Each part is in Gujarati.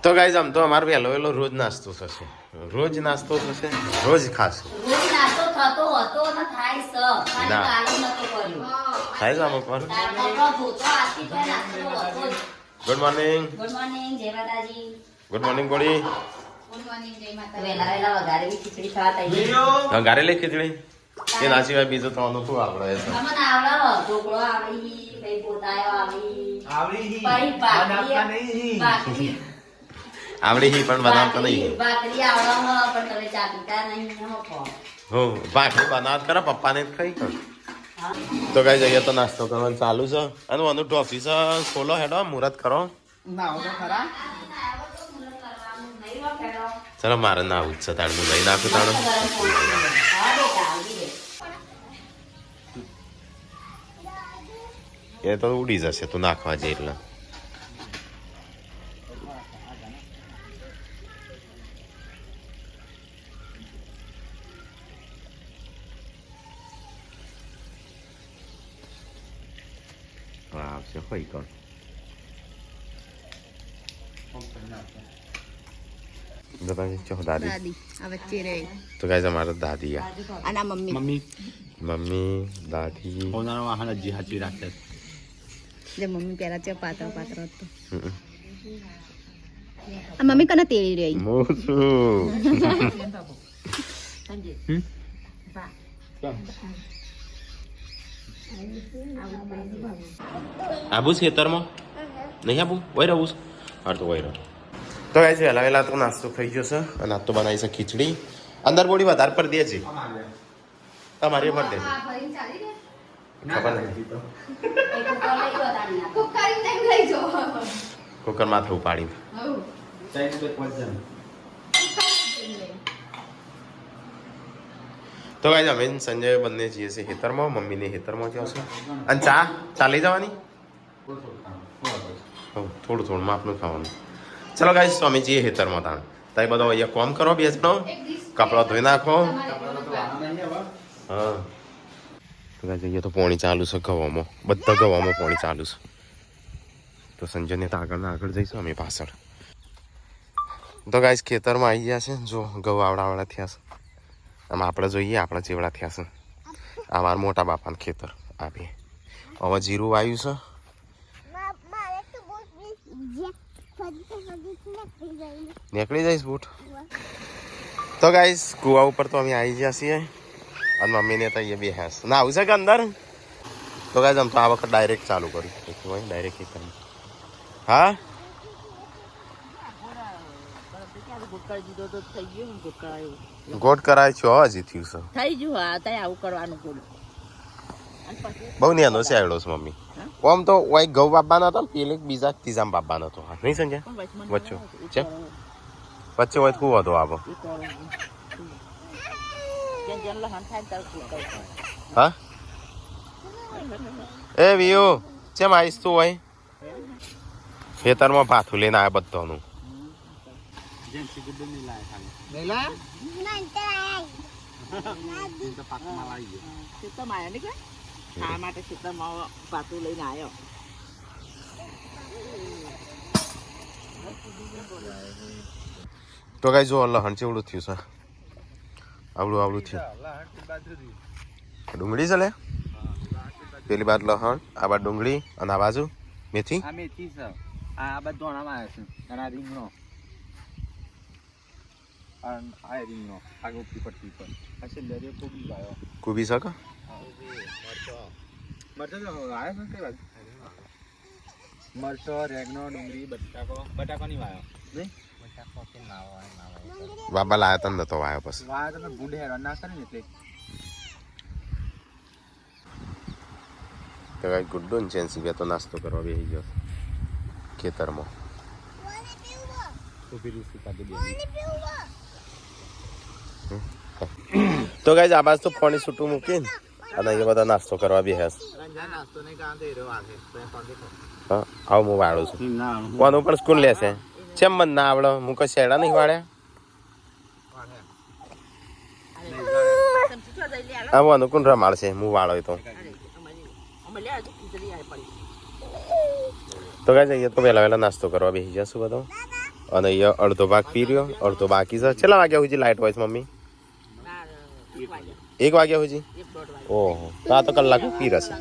તો ગાઈઝ આમ તો અમારે વહેલો વહેલો રોજ નાસ્તો થશે, રોજ નાસ્તો થશે, રોજ ખાશું. રોજ નાસ્તો થતો હતો ને થાય સ ખાલી ના. કાલો નતો કર્યો થાય છે અમુક વાર. તારો ભૂતો આથી પણ નાસ્તો હતો જ. Good morning. ગુડ મોર્નિંગ જય માતાજી. ગુડ મોર્નિંગ ગોળી. ગુડ મોર્નિંગ જય માતા. વેલા વેલા વઘારેલી ખીચડી ખાવા તૈયાર. ઘરે ખીચડી એ ના સિવાય બીજું તો અનુકૂળ આવડે છે. તમને આવડો ઢોકળો આવડી, ભાઈ પોતાયો આવડી, આવડી ભાઈ બનાવતા નહીં. ભાખરી આવડી હી પણ બનાવતા નહીં. ભાખરી આવડો પણ તમે ચા પીતા નહીં હો કો. હો ભાખરી બનાવત કરે પપ્પાને જ ખાઈ કર. હા તો ગાઈઝ અહીંયા તો નાસ્તો કરવાનું ચાલુ છે અને આનું ટોફી છે. ખોલો હેડો મુહૂર્ત કરો. ના હો તો ખરા. ચલો મારે ના આવું જ છે તાણ હું લઈ નાખું તાણ. એ તો ઉડી જશે તું નાખવા જઈ એટલે. આવશે હોય કોણ દાદી. દાદી આ વચ્ચે રહે તો ગાઈઝ અમારે દાદી આ અને આ મમ્મી મમ્મી મમ્મી દાદી. ઓનાનો વાહન હજી હાચવી રાખે. જે મમ્મી પહેલા છે પાતળો પાતળો હતો હમ. આ મમ્મી કને તેડી રહી મોસું. આબુ છે ખેતરમાં નહીં આબુ વહી રહું હા તો વહી રહું. તો ગાઈઝ વહેલા વહેલા તો નાસ્તો થઈ ગયો છે અને આજ તો બનાવી છે ખીચડી. અંદર બોડી વધારે પર દે છે તમારી પર દે ખબર નથી. કુકર માથે ઉપાડી. તો ગાઈઝ અમે ને સંજય બંને જઈએ છીએ ખેતરમાં. મમ્મીને ખેતરમાં જશે અને ચા લઈ જવાની. થોડું થોડું માપનું ખાવાનું. ચલો ગાઈઝ તો અમે જઈએ ખેતરમાં તાણ. તમે બધો અહીંયા કોમ કરો બે જણો, કપડાં ધોઈ નાખો. હા તો ગાઈઝ અહીંયા તો પોણી ચાલુ છે ગવામાં, બધા ગવામાં પોણી ચાલુ છે. તો સંજયને તો આગળ જઈશું અમે પાછળ. તો ગાઈઝ ખેતરમાં આવી ગયા છે. જો ઘઉં આવડા થયા છે. આમ આપણે જોઈએ આપણા જેવડા થયા છે. આ મારા મોટા બાપાનું ખેતર આ બે. હવે જીરું આવ્યું છે. નીકળી જઈશ બૂટ. તો ગાઈસ કુવા ઉપર તો અમે આવી ગયા છીએ અને મમ્મીને તો અહીંયા બે હાસ ના આવું છે કે અંદર. તો ગાઈસ આમ તો આ વખત ડાયરેક્ટ ચાલુ કર્યું ડાયરેક્ટ ખેતરમાં. હા ગોટ કરાય છે હજી થયું છે. થઈ ગયું હા ત્યાં આવું કરવાનું બોલું બહુ નેનો છે આવડો છે મમ્મી. આમ તો ઓય ઘઉં બાબાનો હતો ને પેલે બીજા ત્રીજામાં બાબાનો હતો. હા નહીં સમજ્યા વચ્ચે છે વચ્ચે હોય તો કુવો હતો આવો. હા એ વિયો ચેમ આવીશ તું હોય ખેતરમાં પાથું લઈને આવ્યા બધાનું. પાતું લઈને આવ્યો તો કઈ જો લહણ ચેવડું થયું છે. આવડું થયું. ડુંગળી છે લે પેલી બાજુ લહણ, આ બાજુ ડુંગળી અને આ બાજુ મેથી. આ મેથી છે. આ બધું ધોણામાં આવે છે. અને આ રીંગણો. આ રીંગણો આગળ પટ્ટી પર. આ છેલ્લે કોબી આવ્યો. કુબી છે કે મરચો તો આવ્યો છે કઈ બાજુ? મરચો, રેગનો, ડુંગળી, બટાકો નહીં વાયો. નહીં બાબા લાયા તને નતો વાયો પછી. વાયો તમે ભૂંડે હેરવા ના કરે ને એટલે. તો કઈ ગુડ્ડો ને ચેન્સી બે તો નાસ્તો કરવા બેસી ગયો ખેતરમાં. તો ગાઈઝ આ બાજુ તો પાણી છૂટું મૂકીને અને અહીંયા બધા નાસ્તો કરવા બેસે. નાસ્તો નહીં કાં દે રહ્યો હા આવું હું વાળું છું. કોનું પણ સ્કૂલ લેશે ચેમ મને ના આવડે હું કઈ શેડા નહીં વાળ્યા. હા અનુકૂળ રમાડશે હું વાળો તો. તો ગાઈઝ અહીંયા તો વહેલા નાસ્તો કરવા બેસી જશું બધો. અને અહીંયા અડધો ભાગ પી રહ્યો, અડધો બાકી છે. કેટલા વાગ્યા સુધી લાઇટ હોય છે મમ્મી? 1 વાગ્યા સુધી? ઓહો, તો આ તો કલાક પી રહેશે.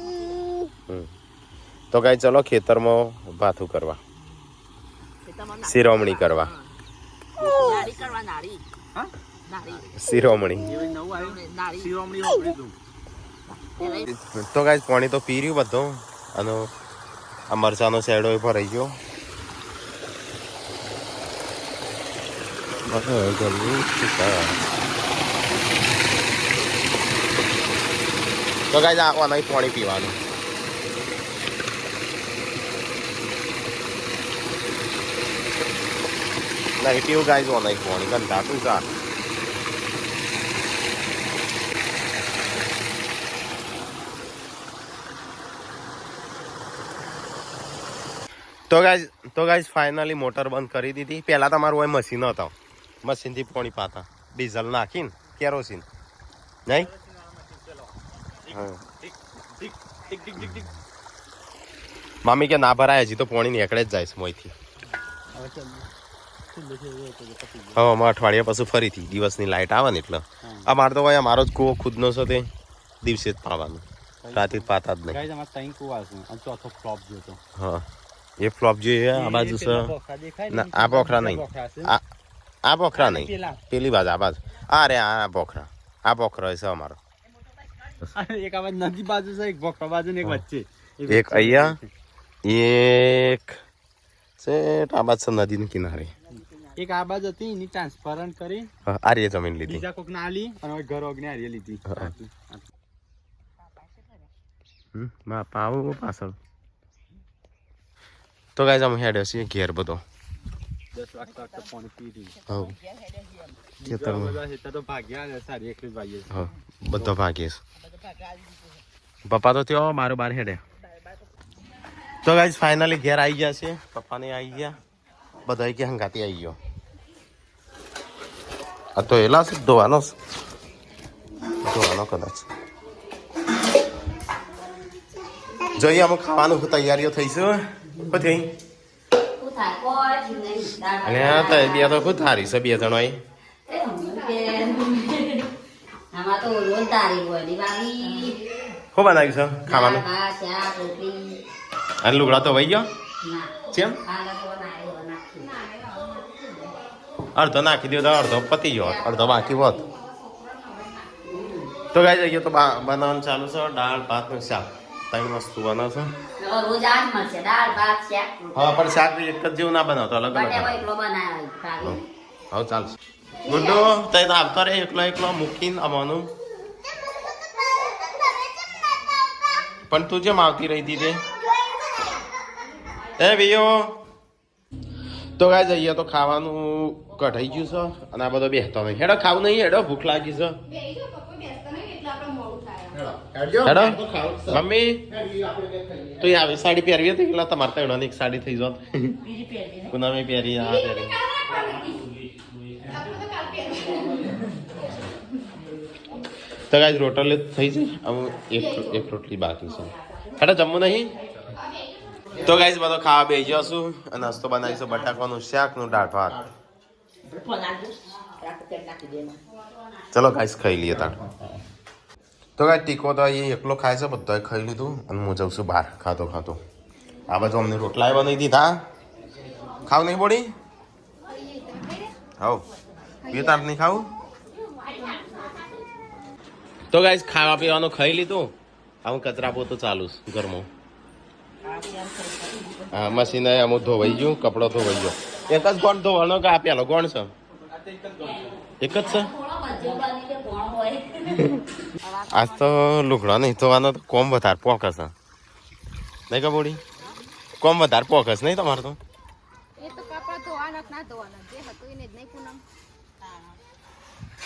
તો કાંઈ ચલો ખેતરમાં ભાથું કરવા, શિરોમણી કરવા. શિરોમણી તો ગાઈસ પાણી તો પી રહ્યું બધું. અને આ મરચાનો શેડો એ ભરાઈ ગયો. તો ગાઈસ આવા નહીં પાણી પીવાનું. નહીં પીવું ગાઈસ, ઓ નહીં પાણી ગંધાતું ચાર. તો ગાઈસ ફાઇનલી મોટર બંધ કરી દીધી. પહેલા તમારું હોય મશીન હતો, મશીનથી પાણી પાતા ડીઝલ નાખીને કેરોસીન નહીં. મામી કે ના ભરાય, હજી તો પાણી નીકળે જ જાય છે મોંથી. હા, અમારે અઠવાડિયા પછી ફરીથી દિવસની લાઇટ આવે ને એટલે અમારે તો ભાઈ અમારો જ કૂવો ખુદનો છે, તે દિવસે જ પાવાનું, રાતે પાતા જ નહીં. હા, એ ફ્લોપ જોઈએ. આ બાજુ છે, આ પોખરા નહીં, આ પોખરા નહીં, પેલી બાજુ આ બાજુ. અરે આ પોખરા, આ પોખરો છે અમારો. એક આ બાજુ નદી બાજુ છે, એક પોખરા બાજુ ને એક વચ્ચે, એક અહીંયા, એક આ બાજુ છે નદીના કિનારે. એક આ બાજુ હતી, એની ટ્રાન્સફરન્ટ કરી આ રે જમીન લીધી, બીજા કોક ના લી અને ઘર ઓગને આરી લીધી. પાવું પાછળ. તો ગાઈસ અમે હેડ્યો છીએ ઘેર બધો. 10 વાગતા પાણી પી રહી. હા, તો ભાગ્યા સારી એકલી ભાગીએ. હા, બધો ભાગીએ. પપ્પા તો થયો મારો બાર હેડે. તો ગાઈસ ફાઇનલી ઘેર આવી ગયા છે. પપ્પાને આવી ગયા, બધા કે હંગાતી આવી ગયો. આ તો એલા છે ધોવાનો કદાચ. જોઈએ અમે ખાવાનું તૈયારીઓ થઈ છે. પછી અને બે તો ખુદ સારી છે, 2 જણો. શું બનાવ્યું છે ખાવાનું? અને લુગડા તો વહી ગયો કેમ? અડધો નાખી દો તો અડધો પતી ગયો, અડધો બાકી હોત. તો ગાઈ જઈએ તો બનાવવાનું ચાલુ છે. દાળ ભાત નું શાક, 3 વસ્તુ બનાવશે. હા, પણ શાક એક જ જેવું ના બનાવતો, અલગ અલગ. હા, ચાલશે. ગુડ્ડો તઈ તો આવતો રે એકલો મૂકીને આવવાનું. પણ તું જેમ આવતી રહી હતી તે ભાઈઓ. તો ગાય જઈએ તો ખાવાનું કઢાઈ ગયું છે અને આ બધો બેસતો નહીં. હેડો ખાવું નહીં, હેડો ભૂખ લાગી છે. હેડો મમ્મી, તું આવી સાડી પહેરવી હતી એટલે તમારે તો એક સાડી થઈ જાત. પૂનમે પહેરી, આ પહેરી. તો ગાય રોટલી થઈ જાય, આમ એક રોટલી બાકી છે. હેડો જમવું નહીં. તો ગાઈસ બધો ખાવા બેસી જશું. અને નાસ્તો બનાવીશું બટાકાનું શાક નું દાળ ભાત. ચલો ગાઈસ ખાઈ લઈએ તાર. તો ગાઈસ ટીકો તો એ એકલો ખાય છે, બધાએ ખાઈ લીધું અને હું જાઉં છું બહાર ખાતો. આ બાજુ અમને રોટલા બનાવી દીધા. ખાવ નહીં બોડી? હાવ બે તાર નહીં ખાવું. તો ગાઈસ ખાવા પીવાનું ખાઈ લીધું. હું કચરા પોતું ચાલુ ઘરમાં. હા, મશીને અમુક ધોવાઈ ગયું, કપડો ધોવાઈ ગયો. એક જ ગોણ ધોવાનો કે આ પેલો ગોણ છે? એક જ છે. આજ તો લુગડા નહીં ધોવાનો, તો કોમ વધારે પોકસ છે નહીં કે બોડી? કોમ વધારે પોકસ નહીં તમારે તો?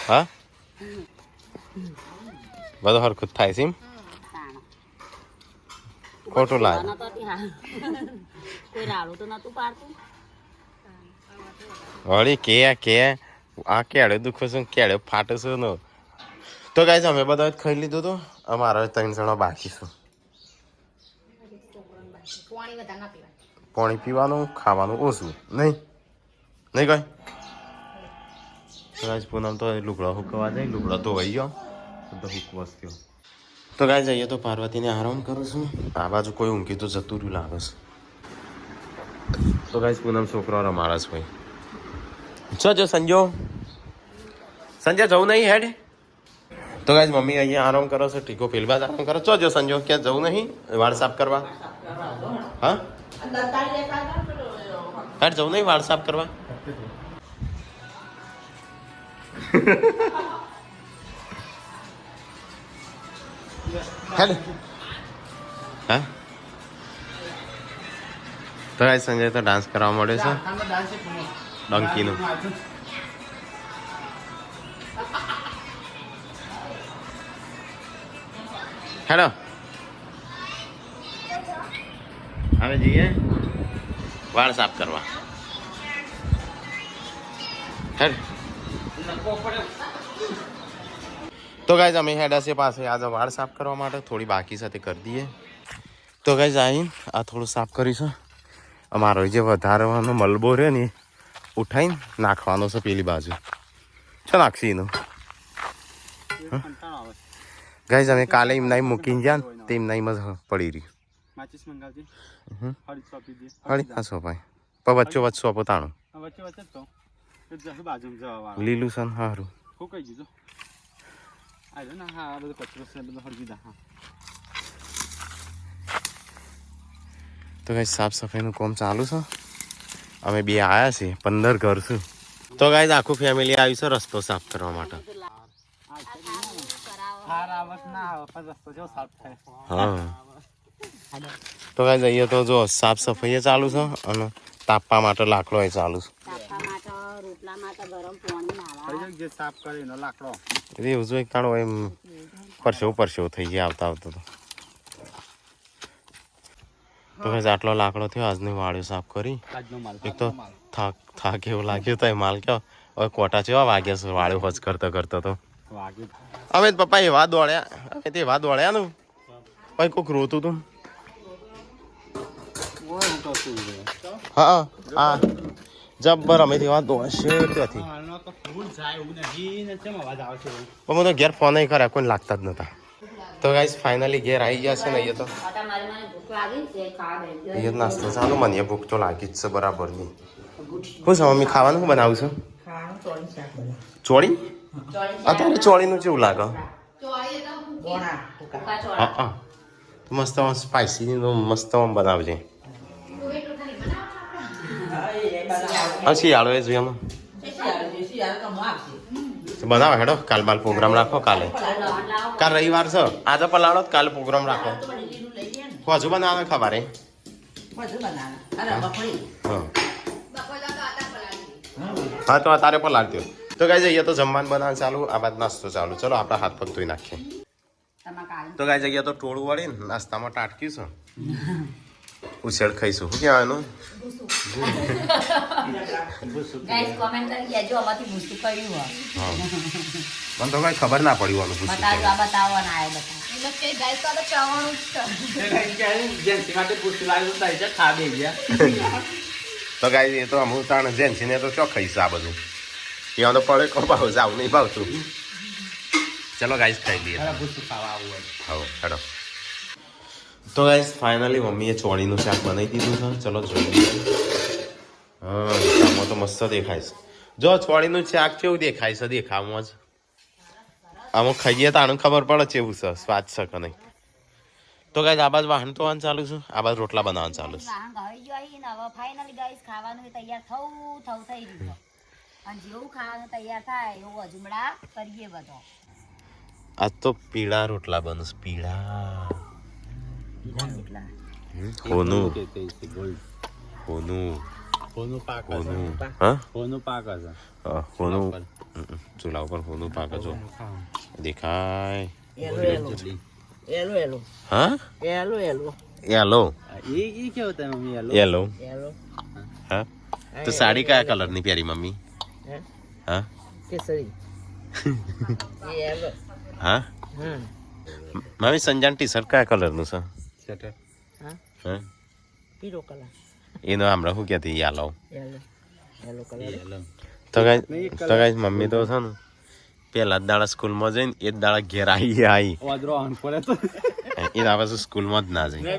હા, બધું હરખું થાય છે એમ. ખોટું લાગે. વળી કે આ કેળે દુખો છે, કેળે ફાટે છે ને. તો ગાઈસ અમે બધા ખાઈ લીધું હતું. અમારા 3 જણા બાકી છે. પાણી પીવાનું, ખાવાનું ઓછું નહીં. નહીં કોઈ ગાઈસ પૂનમ તો લુગડો હુકવા જાય લુગડો તો વહી ગયો તો હુકવાસ થયો તો ગાઈસ જઈએ તો પાર્વતીને આરામ કરું છું આ બાજુ કોઈ ઊંઘી તો જતું રહ્યું લાગે છે તો ગાઈસ પૂનમ છોકરો રમાડે છે ભાઈ શું જો સંજય જવું નહીં હેડ તો ગાઈસ મમ્મી અહીંયા આરામ કરો છો ટીકો પેલવા જ આરામ કરો છો જો સંજો ક્યાં જવું નહીં વાળ સાફ કરવા હા હેડ જવું નહીં વાળ સાફ કરવા હેડ હા તો ગાઈસ સંજય તો ડાન્સ કરવા મળે છે ડંકીનું હેલો હવે જઈએ વાળ સાફ કરવા હેડ તો ગાઈઝ અમે હેડાસે પાસે આજે વાળ સાફ કરવા માટે થોડી બાકી સાથે કરી દઈએ તો ગાઈઝ આવીને આ થોડું સાફ કરીશું અમારો જે વધારવાનો મલબો રહ્યો ને ઉઠાઈને નાખવાનો છે પેલી બાજુ છો નાખશી એનું ગાઈઝ અમે કાલે એમના મૂકીને ગયા ને તે એમના એમ જ પડી રહ્યું હળી હા સોપાય પણ વચ્ચો વચ્ચો સોપો તાણું લીલું સન સારું તો ગાઈઝ સાફ સફાઈનું કામ ચાલુ છે અમે બે આવ્યા છીએ 15 ઘર છું તો ગાઈઝ આખું ફેમિલી આવ્યું છે રસ્તો સાફ કરવા માટે હા તો ગાઈઝ અહીંયા તો જો સાફ સફાઈ ચાલુ છે અને તાપવા માટે લાકડો એ ચાલુ છે એવું જો એક તાણો એમ પરસેવો થઈ ગયા આવતા આવતા તો ભાઈ આટલો લાકડો થયો આજની વાળીઓ સાફ કરી એક તો થાક એવું લાગ્યું તો એ માલ કયો હવે કોટા જેવા વાગ્યા છે વાળીઓ હોજ કરતો તો અમે પપ્પા એવા દોડ્યા નું ભાઈ કોઈક રોતું તું હા હા જબ્બર અમે એવા દોડશે ત્યાંથી હું તો ઘેર ફોન નહીં કર્યા કોઈ લાગતા જ નતા તો ગાઈસ ફાઇનલી ઘેર આવી ગયા છે ને અહીંયા નાસ્તો ચાલુ મને ભૂખ તો લાગી જ છે બરાબરની શું છે મમ્મી ખાવાનું શું બનાવું છું ચોળી અત્યારે ચોળીનું કેવું લાગે હા મસ્ત સ્પાઈસી મસ્ત બનાવજે હા શિયાળો એ જોઈએ એમાં બનાવો હેડો કાલ બાલ પ્રોગ્રામ રાખો કાલ રવિવાર છે આજે પલાળો કાલે પ્રોગ્રામ રાખો હજુ બનાવે ખબર હા તો અત્યારે પલાળ દો તો ગાઈ જઈએ તો જમવાનું બનાવવાનું ચાલુ આ બાદ નાસ્તો ચાલુ ચલો આપણે હાથ પગ ધોઈ નાખીએ તો ગાઈ જઈએ તો ટોળું વળી નાસ્તામાં ટાટક્યું છે ઉછેડ ખાઈશું શું કહેવાનું ગાઈસ કોમેન્ટ કરી કહેજો આમાંથી ભૂસું કર્યું હોય મને તો કઈ ખબર ના પડી વાનું બતાવો આ બતાવો ના આય બતાવો એટલે કે ગાઈસ તો ચાવવાનું તો ગાઈ એ તો અમુક તાણ જેન્સી ને તો ચો ખાઈશ આ બધું ત્યાં તો પડે કો ભાવ જાવ નહીં ભાવતું ચલો ગાઈસ ખાઈ લઈએ હા હેડો તો ગાઈસ ફાઇનલી મમ્મીએ ચોળીનું શાક બનાવી દીધું છે ચલો જોઈ લઈએ હા આમાં તો મસ્ત દેખાય છે જો ચોળીનું શાક કેવું દેખાય છે દેખાવામાં જ આમાં ખાઈએ તો આનું ખબર પડે કેવું છે સ્વાદ છે કે નહીં તો ગાઈસ આ બાજુ વાહન તો ચાલુ છે આ બાજુ રોટલા બનાવવાનું ચાલુ છે હવે ફાઇનલી ગાઈસ ખાવાનું તૈયાર થવું થઈ રહ્યું અને જેવું ખાવાનું તૈયાર થાય એવું અજમડા કરીએ બધો આ તો પીળા રોટલા બનશે પીળા હોનું ચૂલા ઉપર હોનું પાક જો દેખાય હા યેલો હા તો સાડી કયા કલર ની પહેરી મમ્મી હા હા મમ્મી સંજાન ટી શર્ટ કયા કલર નું છે પીળો કલર એનો હમણાં શું કહેતી યાલો તો ગાઈસ મમ્મી તો છે ને પેલા જ દાડા સ્કૂલમાં જઈને એ જ દાડા ઘેર આવી વાદરો આન પડે તો એ દાડા પછી સ્કૂલમાં જ ના જાય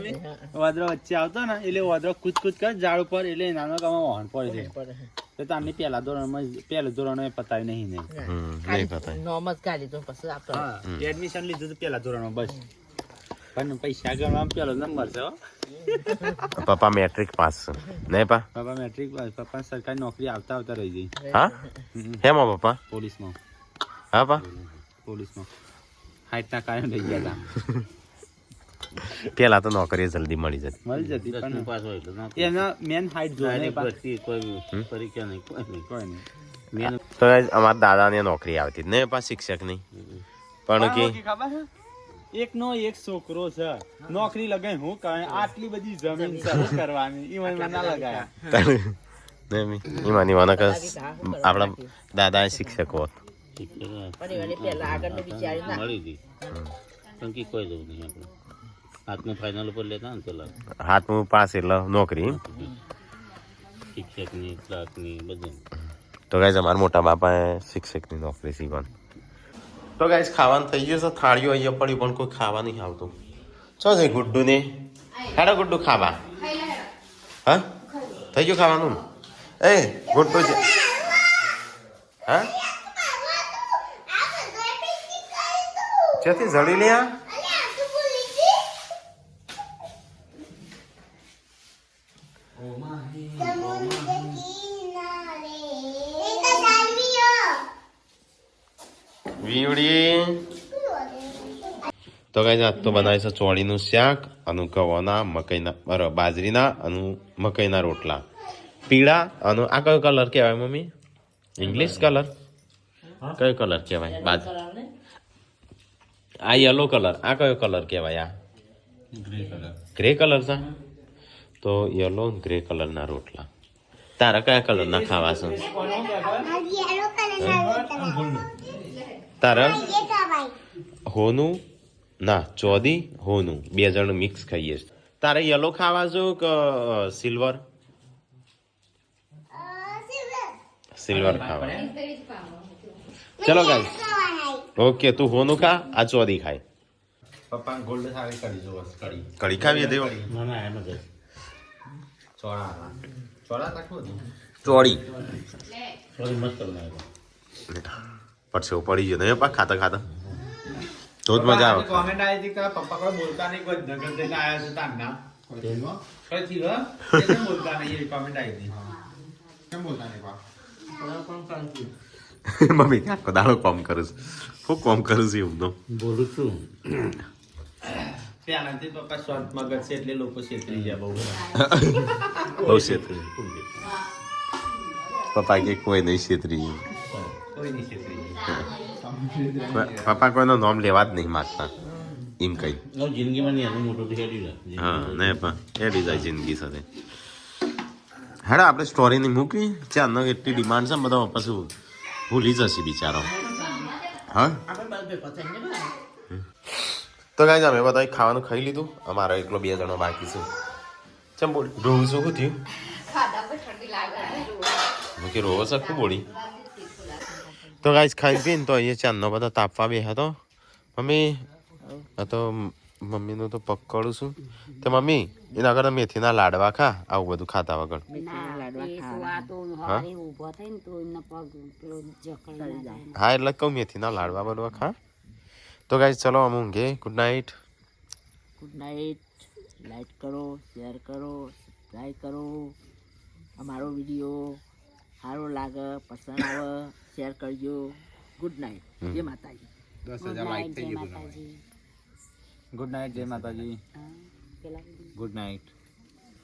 વાદરો વચ્ચે આવતો ને એટલે વાદરો કૂદ કરે ઝાડ ઉપર એટલે નાનો કામમાં વાહન પડે તો તારની પહેલા ધોરણમાં પહેલું ધોરણ પતાવી નહીં નહીં પતા એડમિશન લીધું તો પહેલા ધોરણમાં બસ પણ પૈસા ગણવા પહેલો નંબર છે પપ્પા મેટ્રિક પાસ છે નહીં પા પપ્પા મેટ્રિક પપ્પા સરકારી નોકરી આવતા રહી ગઈ હા હેમાં પપ્પા પોલીસમાં હા પા પોલીસમાં 60 ના કાયમ લઈ ગયા હતા પેલા તો નોકરી જલ્દી મળી જતી પણ એના મેન હાઈટ જોઈને કોઈ પરીક્ષા નહીં કોઈ નહીં તો અમારા દાદાને નોકરી આવતી ને પા શિક્ષક નહીં પણ કે એકનો એક છોકરો છે નોકરી લગાય હું કરે આટલી બધી જમીન શરૂ કરવાની ઈવન ના લગાયા ઈમાની વાના કે આપણા દાદા શિક્ષક હોત હાથમાં ફાઇનલ ઉપર લેતા ને પેલા હાથમાં પાસ એટલે નોકરી શિક્ષકની ક્લાર્કની બધું તો ગાઈસ અમારા મોટા બાપાએ શિક્ષકની નોકરી શીખવાની તો ગાઈસ ખાવાનું થઈ ગયું છે થાળીઓ અહીંયા પડી પણ કોઈ ખાવા નહીં આવતું ચો છે ગુડ્ડુ ને હેડો ગુડ્ડુ ખાવા હા થઈ ગયું ખાવાનું એ ગુડ્ડુ છે હા ક્યાંથી જડી લે આ તો ગાઈસ આજ તો બનાવે છે ચોળીનું શાક અને ગવાના મકઈના બાજરીના અને મકઈના રોટલા પીળા અને આ કયો કલર કહેવાય મમ્મી ઇંગ્લિશ કલર કયો કલર કહેવાય આ યલો કલર આ કયો કલર કહેવાય આ ગ્રે કલર છે તો યલો ગ્રે કલરના રોટલા તારા કયા કલરના ખાવા છે તારા હોનું ના ચોદી હોનું બે જણ મિક્સ ખાઈએ તારે યલો ખાવા છો કે સિલ્વર સિલ્વર ખાવા ચલો ગાઈસ ઓકે તું હોનું ખા આ ચોદી ખાય પપ્પા ગોલ્ડ થાળી કરી જો કડી કઢી ખાવી દેવો ના ના એમ જ ચોળા ચોળા કાઠું ચોળી ચોળી મસ્ત બનાવ્યો પડશે પડી ગયો ને ખાતા ખાતા તો જ મજા આવે કોમેન્ટ આવી હતી કે પપ્પા કોઈ બોલતા નહીં કોઈ નગર જઈને આવ્યા છે તારના કઈ થી કેમ બોલતા નહીં એ કોમેન્ટ આવી હતી કેમ બોલતા નહીં પા મમ્મી આખો દાડો કોમ કરું હું કોમ કરું છું એમ તો બોલું છું ત્યાંથી પપ્પા શોર્ટ મગજ છે એટલે લોકો છેતરી ગયા બહુ બહુ છેતરી પપ્પા કે કોઈ નહીં છેતરી કોઈ નહીં છેતરી પપ્પા કોઈનો નામ લેવા જ નહીં માંગતા એમ કઈ જિંદગીમાં નહીં મોટું હેડી જાય હા નહીં પણ હેડી જાય જિંદગી સાથે હેડા આપણે સ્ટોરીની મૂકવી ચાંદનો એટલી ડિમાન્ડ છે બધા પછી ભૂલી જશે બિચારો હા તો કાંઈ અમે બધા ખાવાનું ખાઈ લીધું અમારા એકલો 2 જણો બાકી છે ચમ બોલ રોવું શું થયું કે રોવો છે ખૂબ બોલી તો ગાઈસ ખાઈ પીને તો અહીંયા ચાંદનો બધા તાપવા બે હતો મમ્મી આ તો મમ્મીનું તો પકડું છું તો મમ્મી એના આગળ મેથીના લાડવા ખા આવું બધું ખાતા વગર હા એટલે કહું મેથીના લાડવા બડવા ખા તો ગાઈસ ચલો અમે ઊંઘે ગુડ નાઇટ લાઈક કરો શેર કરો સબસ્ક્રાઈબ કરો અમારો વિડીયો સારો લાગે પસંદ આવે શેર કરજો ગુડ નાઇટ જય માતાજી 10,000 લાઈક થઈ ગયું ગુડ નાઇટ જય માતાજી ગુડ નાઇટ